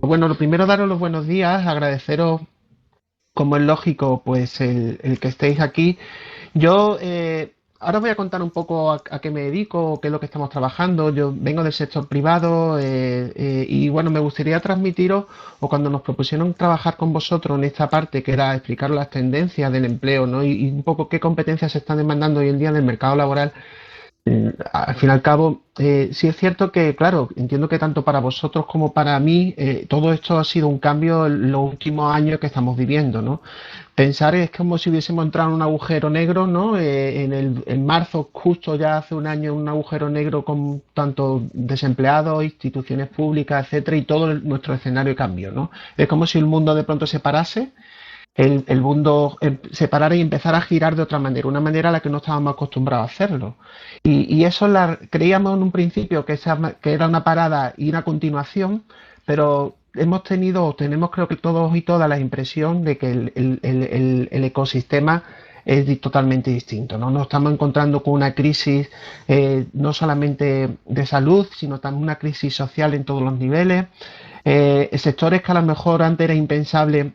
Bueno, lo primero daros los buenos días, agradeceros, como es lógico, pues el que estéis aquí. Yo ahora os voy a contar un poco a qué me dedico, qué es lo que estamos trabajando. Yo vengo del sector privado y bueno, me gustaría transmitiros, o cuando nos propusieron trabajar con vosotros en esta parte, que era explicaros las tendencias del empleo, ¿no? Y un poco qué competencias se están demandando hoy en día en el mercado laboral. Al fin y al cabo, sí es cierto que, claro, entiendo que tanto para vosotros como para mí, todo esto ha sido un cambio en los últimos años que estamos viviendo, ¿no? Pensar es como si hubiésemos entrado en un agujero negro, ¿no? En marzo, justo ya hace un año, un agujero negro con tanto desempleados, instituciones públicas, etcétera, y todo nuestro escenario cambió, ¿no? Es como si el mundo de pronto se parase, el mundo se parara y empezara a girar de otra manera, una manera a la que no estábamos acostumbrados a hacerlo. Y eso creíamos en un principio que era una parada y una continuación, pero hemos tenido, o tenemos creo que todos y todas la impresión de que el ecosistema es totalmente distinto, ¿no? Nos estamos encontrando con una crisis no solamente de salud, sino también una crisis social en todos los niveles. Sectores que a lo mejor antes era impensable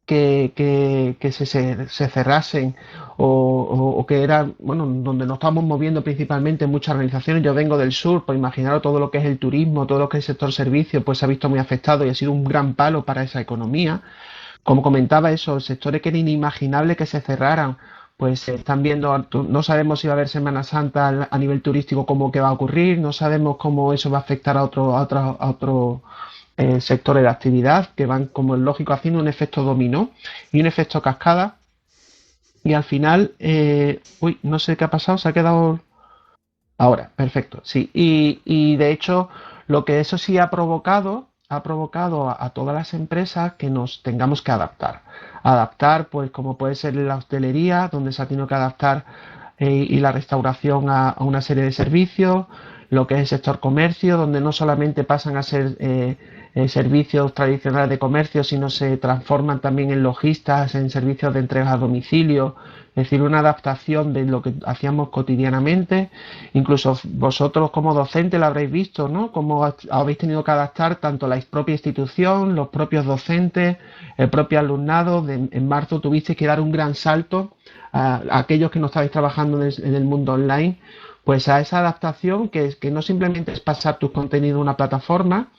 que se cerrasen o que era, bueno, donde nos estamos moviendo principalmente muchas organizaciones. Yo vengo del sur, pues imaginaros todo lo que es el turismo, todo lo que es el sector servicio, pues se ha visto muy afectado y ha sido un gran palo para esa economía. Como comentaba eso, sectores que era inimaginable que se cerraran, pues se están viendo, no sabemos si va a haber Semana Santa a nivel turístico, cómo que va a ocurrir, no sabemos cómo eso va a afectar a otro sectores de actividad que van, como es lógico, haciendo un efecto dominó y un efecto cascada. Y al final, uy, no sé qué ha pasado, se ha quedado ahora, perfecto, sí. Y de hecho, lo que eso sí ha provocado a todas las empresas que nos tengamos que adaptar. Adaptar, pues como puede ser la hostelería, donde se ha tenido que adaptar y la restauración a una serie de servicios, lo que es el sector comercio, donde no solamente pasan a ser servicios tradicionales de comercio, sino se transforman también en logistas, en servicios de entrega a domicilio, es decir, una adaptación de lo que hacíamos cotidianamente. Incluso vosotros como docentes lo habréis visto, ¿no? Cómo habéis tenido que adaptar tanto la propia institución, los propios docentes, el propio alumnado. En marzo tuvisteis que dar un gran salto a aquellos que no estabais trabajando en el mundo online, pues a esa adaptación que no simplemente es pasar tus contenidos a una plataforma,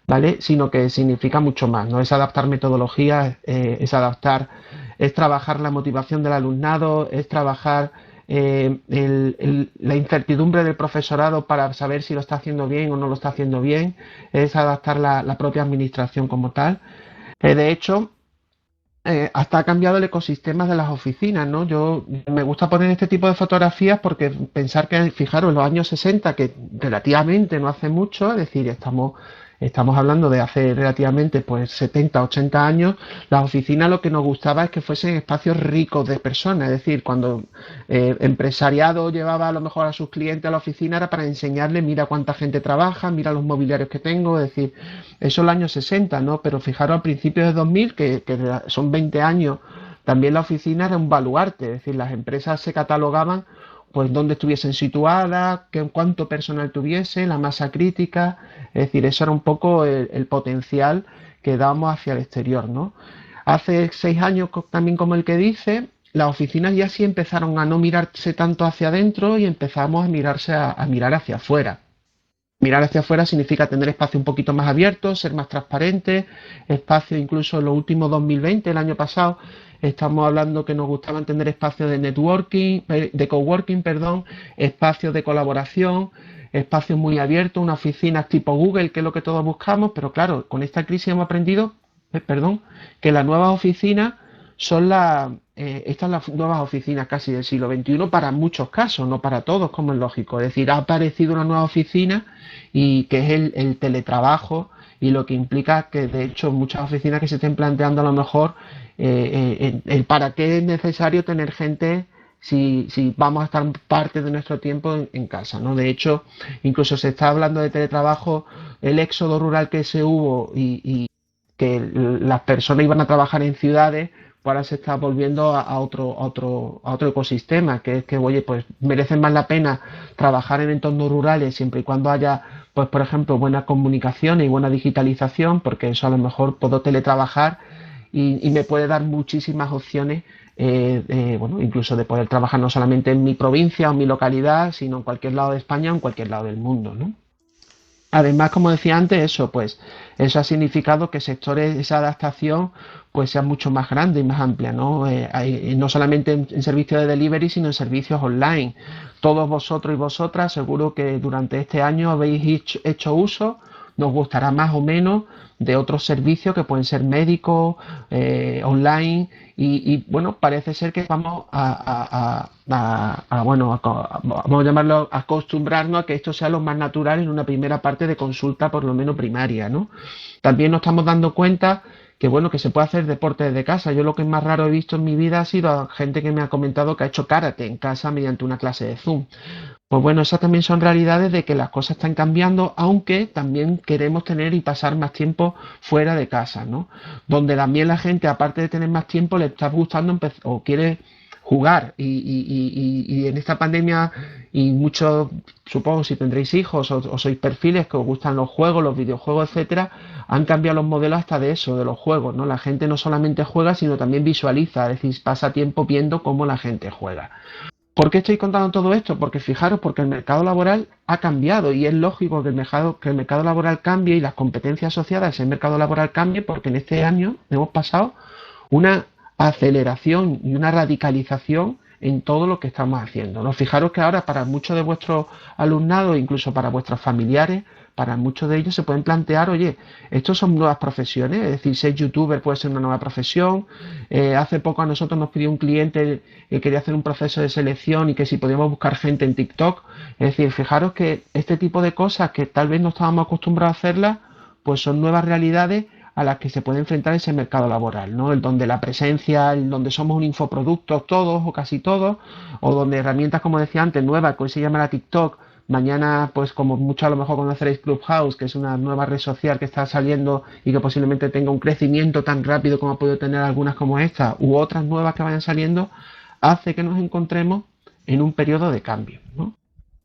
¿vale? Sino que significa mucho más, ¿no? Es adaptar metodologías, es trabajar la motivación del alumnado, es trabajar la incertidumbre del profesorado para saber si lo está haciendo bien o no lo está haciendo bien, es adaptar la propia administración como tal. De hecho, hasta ha cambiado el ecosistema de las oficinas, ¿no? Yo me gusta poner este tipo de fotografías porque pensar que, fijaros, en los años 60, que relativamente no hace mucho, es decir, estamos hablando de hace relativamente pues 70, 80 años, las oficinas lo que nos gustaba es que fuesen espacios ricos de personas, es decir, cuando empresariado llevaba a lo mejor a sus clientes a la oficina era para enseñarle, mira cuánta gente trabaja, mira los mobiliarios que tengo, es decir, eso en los años 60, ¿no? Pero fijaros a principios de 2000, que son 20 años, también la oficina era un baluarte, es decir, las empresas se catalogaban pues dónde estuviesen situadas, cuánto personal tuviese, la masa crítica, es decir, eso era un poco el potencial que dábamos hacia el exterior, ¿no? Hace 6 años, también como el que dice, las oficinas ya sí empezaron a no mirarse tanto hacia adentro y empezamos a a mirar hacia afuera. Mirar hacia afuera significa tener espacio un poquito más abierto, ser más transparente, espacio incluso en los últimos 2020, el año pasado, estamos hablando que nos gustaban tener espacios de networking, de coworking, perdón, espacios de colaboración, espacios muy abiertos, una oficina tipo Google, que es lo que todos buscamos, pero claro, con esta crisis hemos aprendido, perdón, que las nuevas oficinas son estas las nuevas oficinas casi del siglo XXI para muchos casos, no para todos, como es lógico. Es decir, ha aparecido una nueva oficina y que es el teletrabajo y lo que implica que de hecho muchas oficinas que se estén planteando a lo mejor el para qué es necesario tener gente si vamos a estar parte de nuestro tiempo en casa, ¿no? De hecho, incluso se está hablando de teletrabajo, el éxodo rural que se hubo y que las personas iban a trabajar en ciudades, pues ahora se está volviendo a otro ecosistema, que es que, oye, pues merece más la pena trabajar en entornos rurales siempre y cuando haya, pues por ejemplo, buena comunicación y buena digitalización, porque eso a lo mejor puedo teletrabajar y me puede dar muchísimas opciones, bueno, incluso de poder trabajar no solamente en mi provincia o en mi localidad, sino en cualquier lado de España o en cualquier lado del mundo, ¿no? Además, como decía antes, eso, pues, eso ha significado que sectores, esa adaptación, pues sea mucho más grande y más amplia, ¿no? No solamente en servicios de delivery, sino en servicios online. Todos vosotros y vosotras, seguro que durante este año habéis hecho uso, nos gustará más o menos, de otros servicios que pueden ser médicos, online, bueno, parece ser que vamos bueno, vamos a llamarlo, a acostumbrarnos a que esto sea lo más natural en una primera parte de consulta, por lo menos primaria, ¿no? También nos estamos dando cuenta que bueno, que se puede hacer deporte desde casa. Yo lo que más raro he visto en mi vida ha sido a gente que me ha comentado que ha hecho karate en casa mediante una clase de Zoom. Pues bueno, esas también son realidades de que las cosas están cambiando, aunque también queremos tener y pasar más tiempo fuera de casa, ¿no? Donde también la gente, aparte de tener más tiempo, le está gustando o quiere jugar. Y en esta pandemia, y muchos, supongo, si tendréis hijos o sois perfiles que os gustan los juegos, los videojuegos, etcétera, han cambiado los modelos hasta de eso, de los juegos, ¿no? La gente no solamente juega, sino también visualiza, es decir, pasa tiempo viendo cómo la gente juega. ¿Por qué estoy contando todo esto? Porque fijaros, porque el mercado laboral ha cambiado y es lógico que el mercado laboral cambie y las competencias asociadas a ese mercado laboral cambien, porque en este año hemos pasado una aceleración y una radicalización en todo lo que estamos haciendo, ¿no? Fijaros que ahora para muchos de vuestros alumnados, incluso para vuestros familiares, para muchos de ellos se pueden plantear, oye, estos son nuevas profesiones, es decir, ser youtuber puede ser una nueva profesión. Hace poco a nosotros nos pidió un cliente que quería hacer un proceso de selección y que si podíamos buscar gente en TikTok. Es decir, fijaros que este tipo de cosas que tal vez no estábamos acostumbrados a hacerlas, pues son nuevas realidades a las que se puede enfrentar ese mercado laboral, ¿no? El donde la presencia, el donde somos un infoproducto todos o casi todos, o donde herramientas, como decía antes, nuevas, que hoy se llama la TikTok, mañana, pues como mucho a lo mejor conoceréis Clubhouse, que es una nueva red social que está saliendo y que posiblemente tenga un crecimiento tan rápido como ha podido tener algunas como esta, u otras nuevas que vayan saliendo, hace que nos encontremos en un periodo de cambio, ¿no?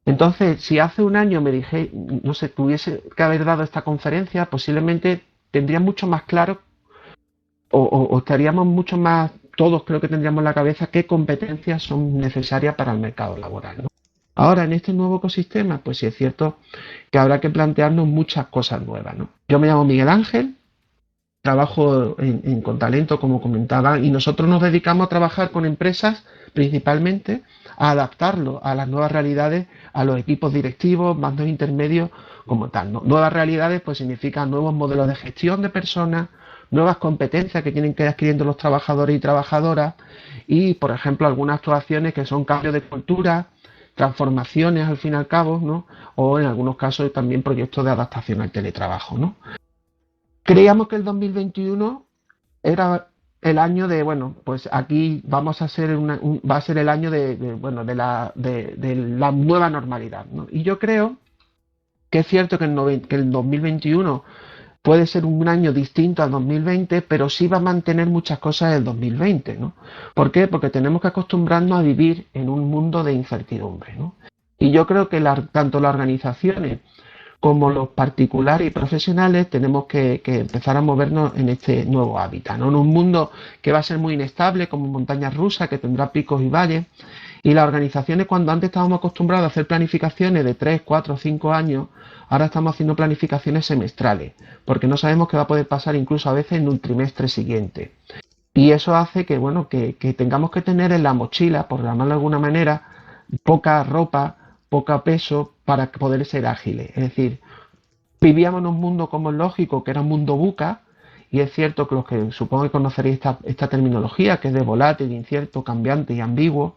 Entonces, si hace un año me dije, no sé, tuviese que haber dado esta conferencia, posiblemente tendría mucho más claro o estaríamos mucho más, todos creo que tendríamos en la cabeza qué competencias son necesarias para el mercado laboral, ¿no? Ahora, en este nuevo ecosistema, pues sí es cierto que habrá que plantearnos muchas cosas nuevas, ¿no? Yo me llamo Miguel Ángel, trabajo con talento, como comentaba, y nosotros nos dedicamos a trabajar con empresas principalmente a adaptarlo a las nuevas realidades, a los equipos directivos, mandos intermedios, como tal, ¿no? Nuevas realidades pues significan nuevos modelos de gestión de personas, nuevas competencias que tienen que ir adquiriendo los trabajadores y trabajadoras y, por ejemplo, algunas actuaciones que son cambios de cultura, transformaciones al fin y al cabo, ¿no? O en algunos casos también proyectos de adaptación al teletrabajo, ¿no? Creíamos que el 2021 era el año de, bueno, pues aquí vamos a hacer va a ser el año bueno, de la nueva normalidad, ¿no? Y yo creo que es cierto que que el 2021 puede ser un año distinto al 2020, pero sí va a mantener muchas cosas del 2020, ¿no? ¿Por qué? Porque tenemos que acostumbrarnos a vivir en un mundo de incertidumbre, ¿no? Y yo creo que tanto las organizaciones como los particulares y profesionales tenemos que empezar a movernos en este nuevo hábitat, ¿no? En un mundo que va a ser muy inestable, como montañas rusas, que tendrá picos y valles, y las organizaciones, cuando antes estábamos acostumbrados a hacer planificaciones de 3, 4, 5 años, ahora estamos haciendo planificaciones semestrales, porque no sabemos qué va a poder pasar incluso a veces en un trimestre siguiente. Y eso hace que, bueno, que tengamos que tener en la mochila, por llamarlo de alguna manera, poca ropa, poco peso para poder ser ágiles. Es decir, vivíamos en un mundo, como es lógico, que era un mundo buca, y es cierto que los que supongo que conoceréis esta terminología, que es de volátil, incierto, cambiante y ambiguo,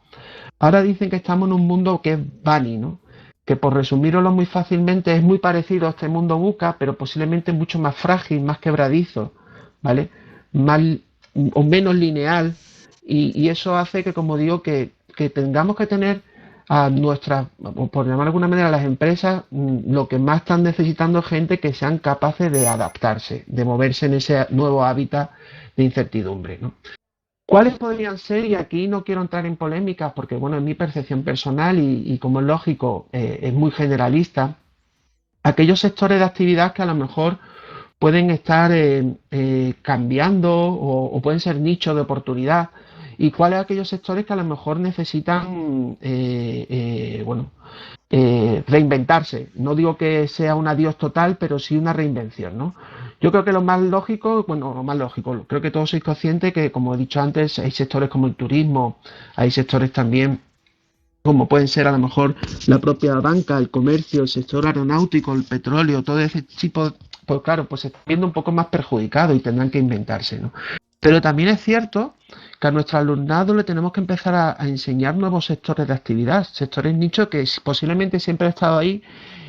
ahora dicen que estamos en un mundo que es bunny, ¿no? Que por resumirlo muy fácilmente es muy parecido a este mundo buca, pero posiblemente mucho más frágil, más quebradizo, ¿vale? Más o menos lineal, y eso hace que, como digo, que tengamos que tener a nuestras, o por llamar de alguna manera, a las empresas, lo que más están necesitando es gente que sean capaces de adaptarse, de moverse en ese nuevo hábitat de incertidumbre, ¿no? ¿Cuáles podrían ser? Y aquí no quiero entrar en polémicas porque, bueno, es mi percepción personal y como es lógico, es muy generalista. Aquellos sectores de actividad que a lo mejor pueden estar cambiando o pueden ser nichos de oportunidad. ¿Y cuáles aquellos sectores que a lo mejor necesitan, bueno, reinventarse? No digo que sea un adiós total, pero sí una reinvención, ¿no? Yo creo que lo más lógico, bueno, lo más lógico, creo que todos sois conscientes que, como he dicho antes, hay sectores como el turismo, hay sectores también como pueden ser a lo mejor la propia banca, el comercio, el sector aeronáutico, el petróleo, todo ese tipo, pues claro, pues se está viendo un poco más perjudicado y tendrán que inventarse, ¿no? Pero también es cierto que a nuestro alumnado le tenemos que empezar a enseñar nuevos sectores de actividad, sectores nichos que posiblemente siempre han estado ahí,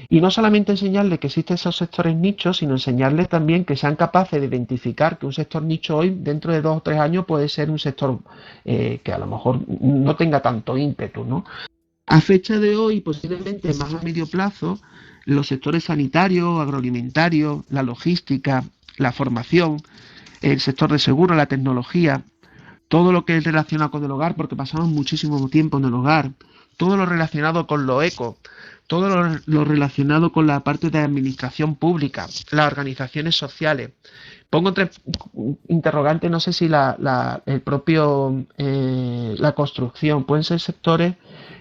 y no solamente enseñarles que existen esos sectores nichos, sino enseñarles también que sean capaces de identificar que un sector nicho hoy, dentro de 2 o 3 años, puede ser un sector que a lo mejor no tenga tanto ímpetu, ¿no? A fecha de hoy, posiblemente más a medio plazo, los sectores sanitarios, agroalimentarios, la logística, la formación, el sector de seguro, la tecnología, todo lo que es relacionado con el hogar, porque pasamos muchísimo tiempo en el hogar, todo lo relacionado con lo eco, todo lo relacionado con la parte de administración pública, las organizaciones sociales. Pongo entre interrogantes, no sé si el propio, la construcción, pueden ser sectores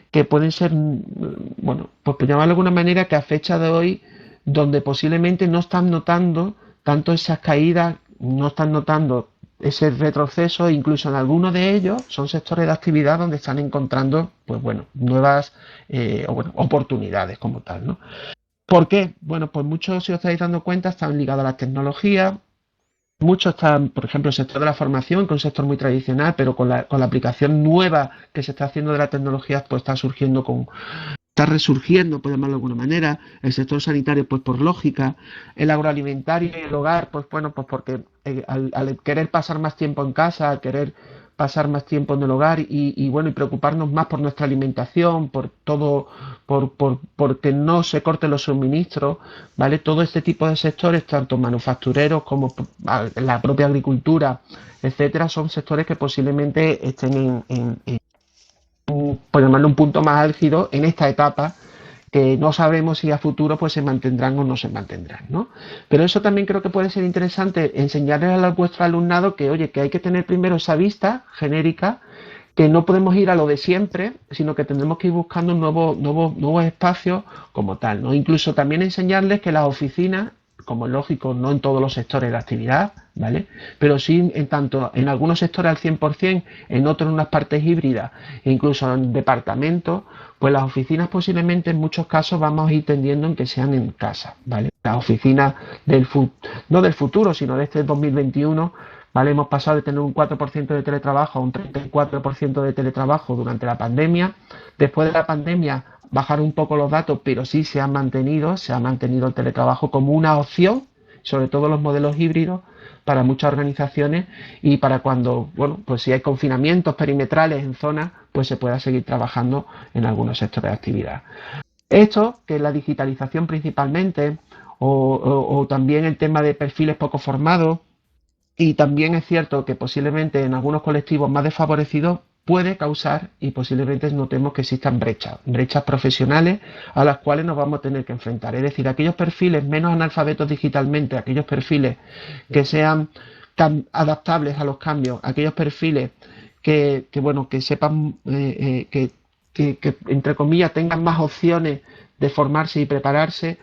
que pueden ser, bueno, pues por llamarlo de alguna manera, que a fecha de hoy, donde posiblemente no están notando tanto esas caídas, no están notando ese retroceso, incluso en algunos de ellos son sectores de actividad donde están encontrando, pues bueno, nuevas o bueno, oportunidades como tal, ¿no? ¿Por qué? Bueno, pues muchos, si os estáis dando cuenta, están ligados a las tecnologías, muchos están, por ejemplo, el sector de la formación, que es un sector muy tradicional, pero con la aplicación nueva que se está haciendo de la tecnología, pues está resurgiendo, por llamarlo de alguna manera. El sector sanitario, pues por lógica. El agroalimentario y el hogar, pues bueno, pues porque al querer pasar más tiempo en casa, al querer pasar más tiempo en el hogar bueno, y preocuparnos más por nuestra alimentación, por todo, porque no se corten los suministros, ¿vale? Todo este tipo de sectores, tanto manufactureros como la propia agricultura, etcétera, son sectores que posiblemente estén por llamarlo un punto más álgido en esta etapa que no sabemos si a futuro pues se mantendrán o no se mantendrán, ¿no? Pero eso también creo que puede ser interesante enseñarles a vuestro alumnado que, oye, que hay que tener primero esa vista genérica, que no podemos ir a lo de siempre, sino que tendremos que ir buscando nuevos espacios como tal, ¿no? Incluso también enseñarles que las oficinas, como es lógico, no en todos los sectores de actividad, ¿vale? Pero sí en tanto en algunos sectores al 100%, en otros en unas partes híbridas, e incluso en departamentos, pues las oficinas posiblemente en muchos casos vamos a ir tendiendo en que sean en casa, ¿vale? Las oficinas no del futuro, sino de este 2021, ¿vale? Hemos pasado de tener un 4% de teletrabajo a un 34% de teletrabajo durante la pandemia. Después de la pandemia bajaron un poco los datos, pero sí se ha mantenido el teletrabajo como una opción, sobre todo los modelos híbridos, para muchas organizaciones y para cuando, bueno, pues si hay confinamientos perimetrales en zonas, pues se pueda seguir trabajando en algunos sectores de actividad. Esto, que es la digitalización principalmente, o también el tema de perfiles poco formados, y también es cierto que posiblemente en algunos colectivos más desfavorecidos puede causar y posiblemente notemos que existan brechas profesionales a las cuales nos vamos a tener que enfrentar. Es decir, aquellos perfiles menos analfabetos digitalmente, aquellos perfiles que sean adaptables a los cambios, aquellos perfiles bueno, que sepan, que, entre comillas tengan más opciones de formarse y prepararse,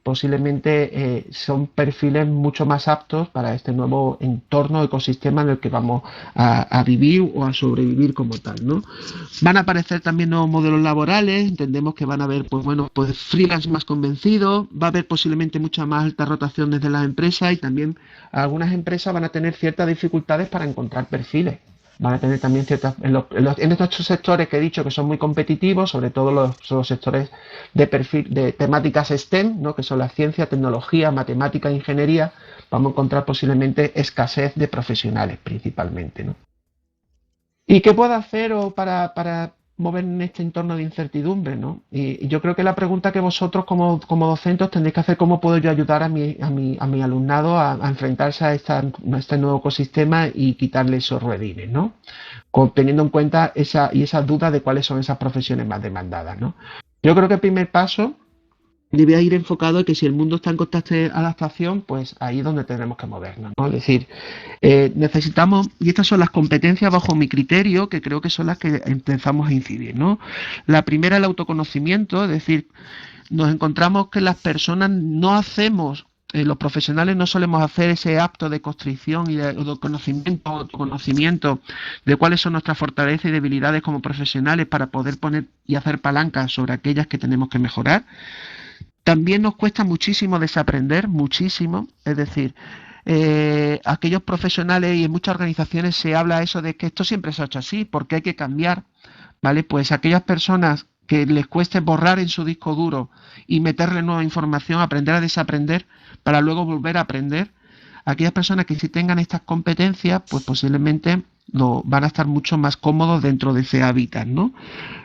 posiblemente son perfiles mucho más aptos para este nuevo entorno, ecosistema en el que vamos a vivir o a sobrevivir como tal, ¿no? Van a aparecer también nuevos modelos laborales, entendemos que van a haber, pues bueno, pues freelance más convencidos, va a haber posiblemente mucha más alta rotación desde las empresas y también algunas empresas van a tener ciertas dificultades para encontrar perfiles. Van a tener también ciertas, en estos sectores que he dicho que son muy competitivos, sobre todo los sectores de perfil, de temáticas STEM, ¿no? Que son la ciencia, tecnología, matemática, ingeniería, vamos a encontrar posiblemente escasez de profesionales principalmente, ¿no? ¿Y qué puedo hacer mover en este entorno de incertidumbre, ¿no? Y yo creo que la pregunta que vosotros como docentes tendréis que hacer, ¿cómo puedo yo ayudar a mi alumnado a enfrentarse a este nuevo ecosistema y quitarle esos ruedines, ¿no? Teniendo en cuenta esas dudas de cuáles son esas profesiones más demandadas, ¿no? Yo creo que el primer paso debe ir enfocado en que si el mundo está en constante adaptación, pues ahí es donde tenemos que movernos, ¿no? Es decir, necesitamos, y estas son las competencias bajo mi criterio, que creo que son las que empezamos a incidir, ¿no? La primera, el autoconocimiento, es decir, nos encontramos que las personas no hacemos, los profesionales no solemos hacer ese acto de constricción y de autoconocimiento de cuáles son nuestras fortalezas y debilidades como profesionales para poder poner y hacer palancas sobre aquellas que tenemos que mejorar. También nos cuesta muchísimo desaprender, muchísimo, es decir, aquellos profesionales y en muchas organizaciones se habla eso de que esto siempre se ha hecho así, porque hay que cambiar, ¿vale? Pues aquellas personas que les cueste borrar en su disco duro y meterle nueva información, aprender a desaprender para luego volver a aprender, aquellas personas que sí tengan estas competencias, pues posiblemente van a estar mucho más cómodos dentro de ese hábitat, ¿no?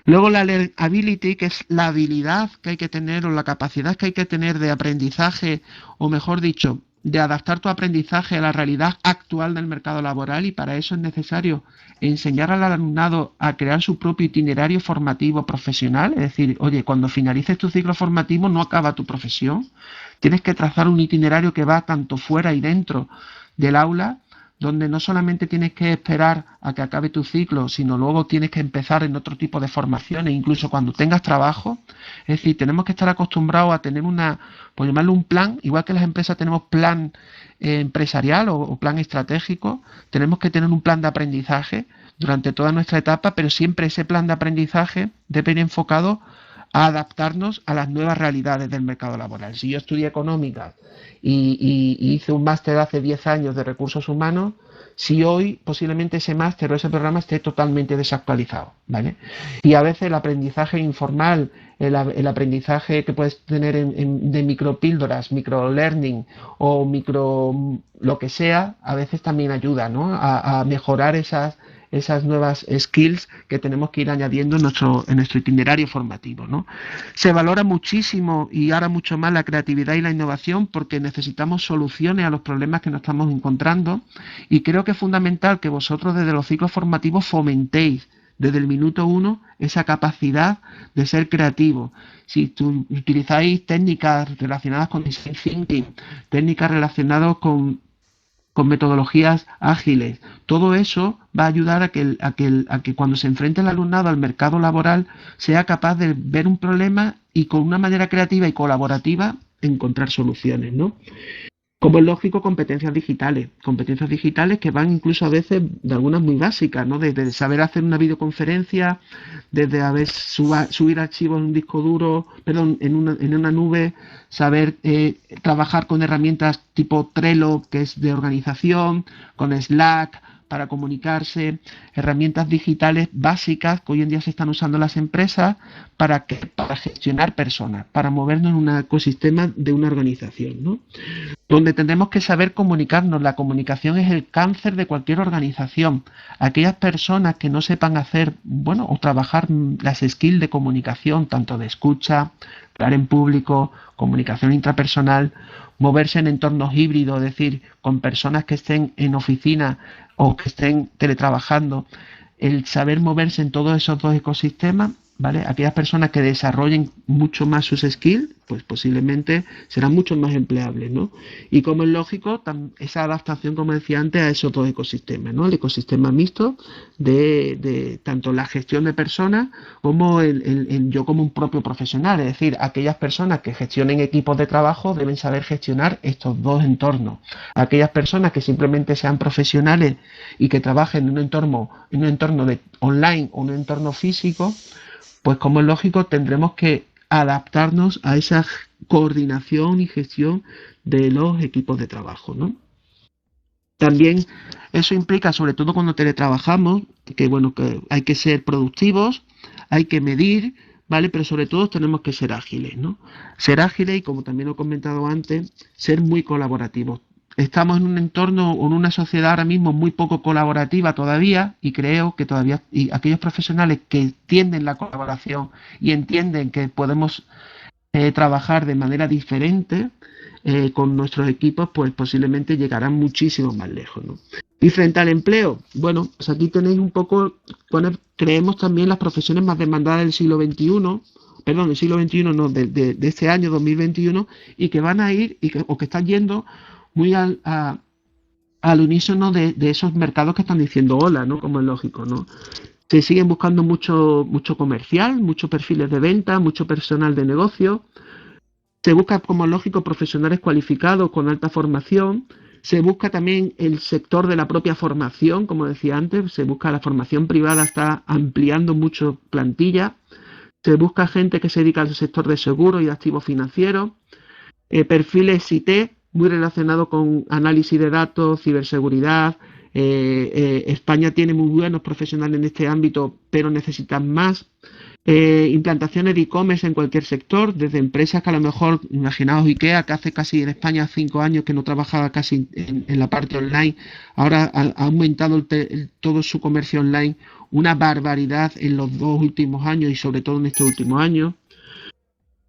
Luego la learnability, que es la habilidad que hay que tener o la capacidad que hay que tener de aprendizaje, o mejor dicho, de adaptar tu aprendizaje a la realidad actual del mercado laboral, y para eso es necesario enseñar al alumnado a crear su propio itinerario formativo profesional, es decir, oye, cuando finalices tu ciclo formativo no acaba tu profesión, tienes que trazar un itinerario que va tanto fuera y dentro del aula, donde no solamente tienes que esperar a que acabe tu ciclo, sino luego tienes que empezar en otro tipo de formaciones, incluso cuando tengas trabajo. Es decir, tenemos que estar acostumbrados a tener por llamarlo un plan, igual que las empresas tenemos plan empresarial o plan estratégico, tenemos que tener un plan de aprendizaje durante toda nuestra etapa, pero siempre ese plan de aprendizaje debe ir enfocado a adaptarnos a las nuevas realidades del mercado laboral. Si yo estudié económicas y hice un máster hace 10 años de recursos humanos, si hoy posiblemente ese máster o ese programa esté totalmente desactualizado, ¿vale? Y a veces el aprendizaje informal, el aprendizaje que puedes tener de micropíldoras, micro learning o micro lo que sea, a veces también ayuda, ¿no? A mejorar esas nuevas skills que tenemos que ir añadiendo en nuestro itinerario formativo, ¿no? Se valora muchísimo y ahora mucho más la creatividad y la innovación porque necesitamos soluciones a los problemas que nos estamos encontrando, y creo que es fundamental que vosotros desde los ciclos formativos fomentéis desde el minuto uno esa capacidad de ser creativo. Si utilizáis técnicas relacionadas con design thinking, técnicas relacionadas con metodologías ágiles. Todo eso va a ayudar a que cuando se enfrente el alumnado al mercado laboral sea capaz de ver un problema y con una manera creativa y colaborativa encontrar soluciones, ¿no? Como es lógico, competencias digitales que van incluso a veces de algunas muy básicas, ¿no? Desde saber hacer una videoconferencia, desde subir archivos en un disco duro, perdón, en una nube, saber trabajar con herramientas tipo Trello, que es de organización, con Slack para comunicarse, herramientas digitales básicas que hoy en día se están usando en las empresas para gestionar personas, para movernos en un ecosistema de una organización, ¿no? Donde tendremos que saber comunicarnos. La comunicación es el cáncer de cualquier organización. Aquellas personas que no sepan hacer, bueno, o trabajar las skills de comunicación, tanto de escucha, hablar en público, comunicación intrapersonal, moverse en entornos híbridos, es decir, con personas que estén en oficina o que estén teletrabajando, el saber moverse en todos esos dos ecosistemas, ¿vale? Aquellas personas que desarrollen mucho más sus skills, pues posiblemente serán mucho más empleables, ¿no? Y como es lógico, esa adaptación, como decía antes, a esos dos ecosistemas, ¿no? El ecosistema mixto de tanto la gestión de personas como yo como un propio profesional, es decir, aquellas personas que gestionen equipos de trabajo deben saber gestionar estos dos entornos. Aquellas personas que simplemente sean profesionales y que trabajen en un entorno online o un entorno físico, pues como es lógico, tendremos que adaptarnos a esa coordinación y gestión de los equipos de trabajo, ¿no? También eso implica, sobre todo cuando teletrabajamos, que bueno, que hay que ser productivos, hay que medir, ¿vale? Pero sobre todo tenemos que ser ágiles, ¿no? Ser ágiles y, como también lo he comentado antes, ser muy colaborativos. estamos en un entorno o en una sociedad ahora mismo muy poco colaborativa todavía, y creo que todavía y aquellos profesionales que entienden la colaboración y entienden que podemos trabajar de manera diferente con nuestros equipos, pues posiblemente llegarán muchísimo más lejos, ¿no? Y frente al empleo, bueno, pues aquí tenéis un poco, creemos también las profesiones más demandadas del siglo XXI, perdón, del siglo XXI, no, de este año 2021, y que van a ir, o que están yendo muy al unísono de esos mercados que están diciendo hola, ¿no? Como es lógico, ¿no? Se siguen buscando mucho comercial, muchos perfiles de venta, mucho personal de negocio. Se busca, como es lógico, profesionales cualificados con alta formación. Se busca también el sector de la propia formación, como decía antes. Se busca la formación privada, está ampliando mucho plantilla. Se busca gente que se dedica al sector de seguros y de activos financieros. Perfiles IT, muy relacionados con análisis de datos, ciberseguridad. España tiene muy buenos profesionales en este ámbito, pero necesitan más. Implantaciones de e-commerce en cualquier sector, desde empresas que a lo mejor, imaginaos IKEA, que hace casi en España 5 años que no trabajaba casi en la parte online, ahora ha aumentado todo su comercio online una barbaridad en los 2 últimos años y sobre todo en estos últimos años.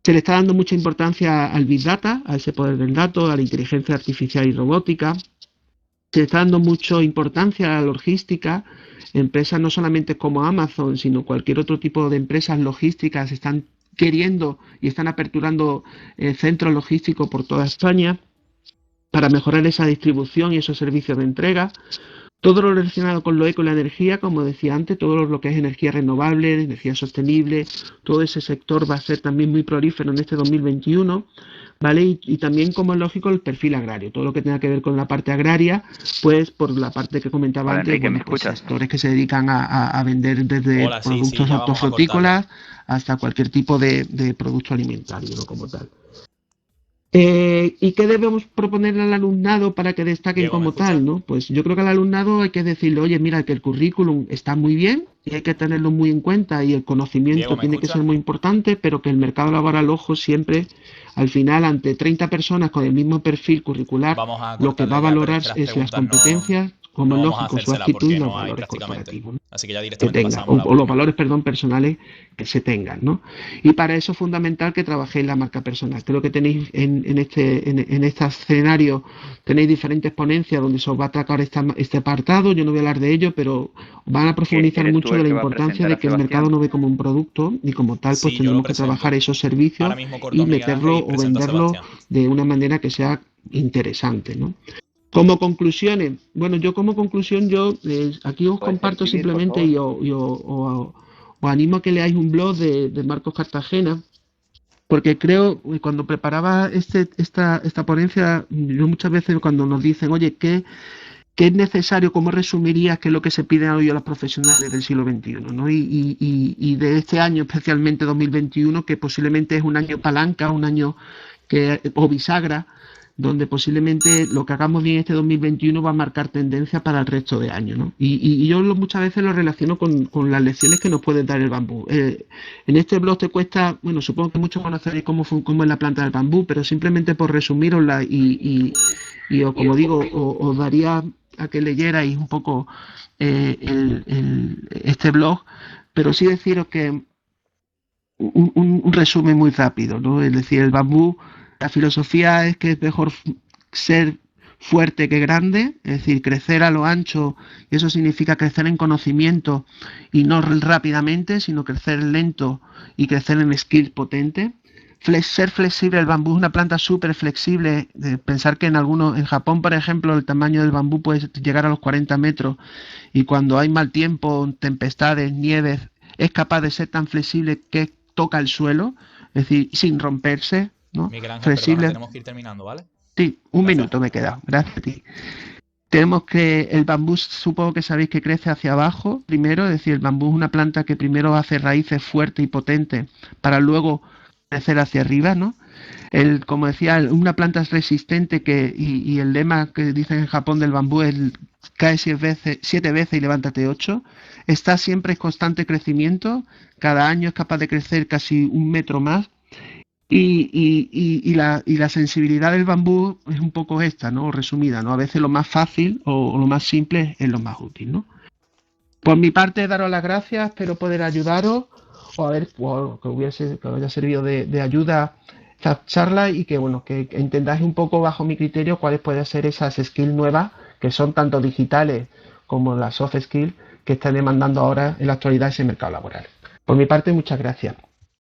Se le está dando mucha importancia al Big Data, a ese poder del dato, a la inteligencia artificial y robótica. Se está dando mucha importancia a la logística. Empresas no solamente como Amazon, sino cualquier otro tipo de empresas logísticas están queriendo y están aperturando centros logísticos por toda España para mejorar esa distribución y esos servicios de entrega. Todo lo relacionado con lo eco y la energía, como decía antes, todo lo que es energía renovable, energía sostenible, todo ese sector va a ser también muy prolífero en este 2021, ¿vale? Y también, como es lógico, el perfil agrario, todo lo que tenga que ver con la parte agraria, pues por la parte que comentaba Hola, antes, Enrique, ¿me bueno, pues escuchas? sectores que se dedican a vender desde Hola, sí, productos ya vamos a cortarle. hortofrutícolas hasta cualquier tipo de producto alimentario, ¿no? Como tal. ¿Y qué debemos proponerle al alumnado para que destaquen Diego, ¿me como escuchas? tal, ¿no? Pues yo creo que al alumnado hay que decirle, oye, mira, que el currículum está muy bien y hay que tenerlo muy en cuenta y el Diego, conocimiento ¿me tiene que ser escuchas? muy importante, pero que el mercado laboral, ojo, siempre, al final, ante 30 personas con el mismo perfil curricular, Vamos a lo que va a cortarle ya, pero es valorar que las es las preguntas no, competencias, como no es vamos a lógico, su hacérselas actitud y porque los no hay valores prácticamente. corporativos, ¿no? Así que ya Que directamente tenga, pasamos a la o los última. valores, perdón, personales que se tengan, ¿no? Y para eso es fundamental que trabajéis la marca personal. Creo que tenéis en este escenario, tenéis diferentes ponencias donde se os va a tratar este apartado. Yo no voy a hablar de ello, pero van a ¿Que profundizar eres tú mucho de el la que va a importancia presentar de a que el mercado Sebastián? no ve como un producto y como tal, pues Sí, yo lo tendremos que trabajar presento. esos Ahora servicios mismo cortó y Miguel Ángel meterlo y o presenta a venderlo Sebastián. de una manera que sea interesante, ¿no? Como conclusiones, bueno, yo como conclusión, aquí os ¿Puedes comparto escribir, por simplemente favor? os animo a que leáis un blog de Marcos Cartagena, porque creo, cuando preparaba esta ponencia, yo muchas veces cuando nos dicen, oye, ¿qué es necesario? ¿Cómo resumirías qué es lo que se pide hoy a los profesionales del siglo XXI, ¿no? Y de este año, especialmente 2021, que posiblemente es un año palanca, un año o bisagra, donde posiblemente lo que hagamos bien este 2021 va a marcar tendencia para el resto de años, ¿no? Y yo muchas veces lo relaciono con las lecciones que nos puede dar el bambú. En este blog te cuesta, bueno, supongo que muchos conoceréis cómo es la planta del bambú, pero simplemente por resumirosla como digo, os daría a que leyerais un poco este blog, pero sí deciros que un resumen muy rápido, ¿no? Es decir, el bambú, la filosofía es que es mejor ser fuerte que grande, es decir, crecer a lo ancho, y eso significa crecer en conocimiento y no rápidamente, sino crecer lento y crecer en skill potente. Ser flexible, el bambú es una planta súper flexible. Pensar que en Japón, por ejemplo, el tamaño del bambú puede llegar a los 40 metros y cuando hay mal tiempo, tempestades, nieves, es capaz de ser tan flexible que toca el suelo, es decir, sin romperse, ¿no? Miguel Ángel, perdona, Flexible. tenemos que ir terminando, ¿vale? Sí, un Gracias. minuto me queda. Gracias a ti. Tenemos que el bambú, supongo que sabéis que crece hacia abajo primero, es decir, el bambú es una planta que primero hace raíces fuertes y potentes para luego crecer hacia arriba, ¿no? Como decía, una planta es resistente y el lema que dicen en Japón del bambú es cae 7 veces y levántate 8. Está siempre en constante crecimiento, cada año es capaz de crecer casi 1 metro más Y la sensibilidad del bambú es un poco esta, ¿no? Resumida, ¿no? A veces lo más fácil o lo más simple es lo más útil, ¿no? Por mi parte, daros las gracias, espero poder ayudaros o a ver, pues, que os haya servido de ayuda esta charla y que, bueno, que entendáis un poco bajo mi criterio cuáles pueden ser esas skills nuevas que son tanto digitales como las soft skills que están demandando ahora en la actualidad ese mercado laboral. Por mi parte, muchas gracias.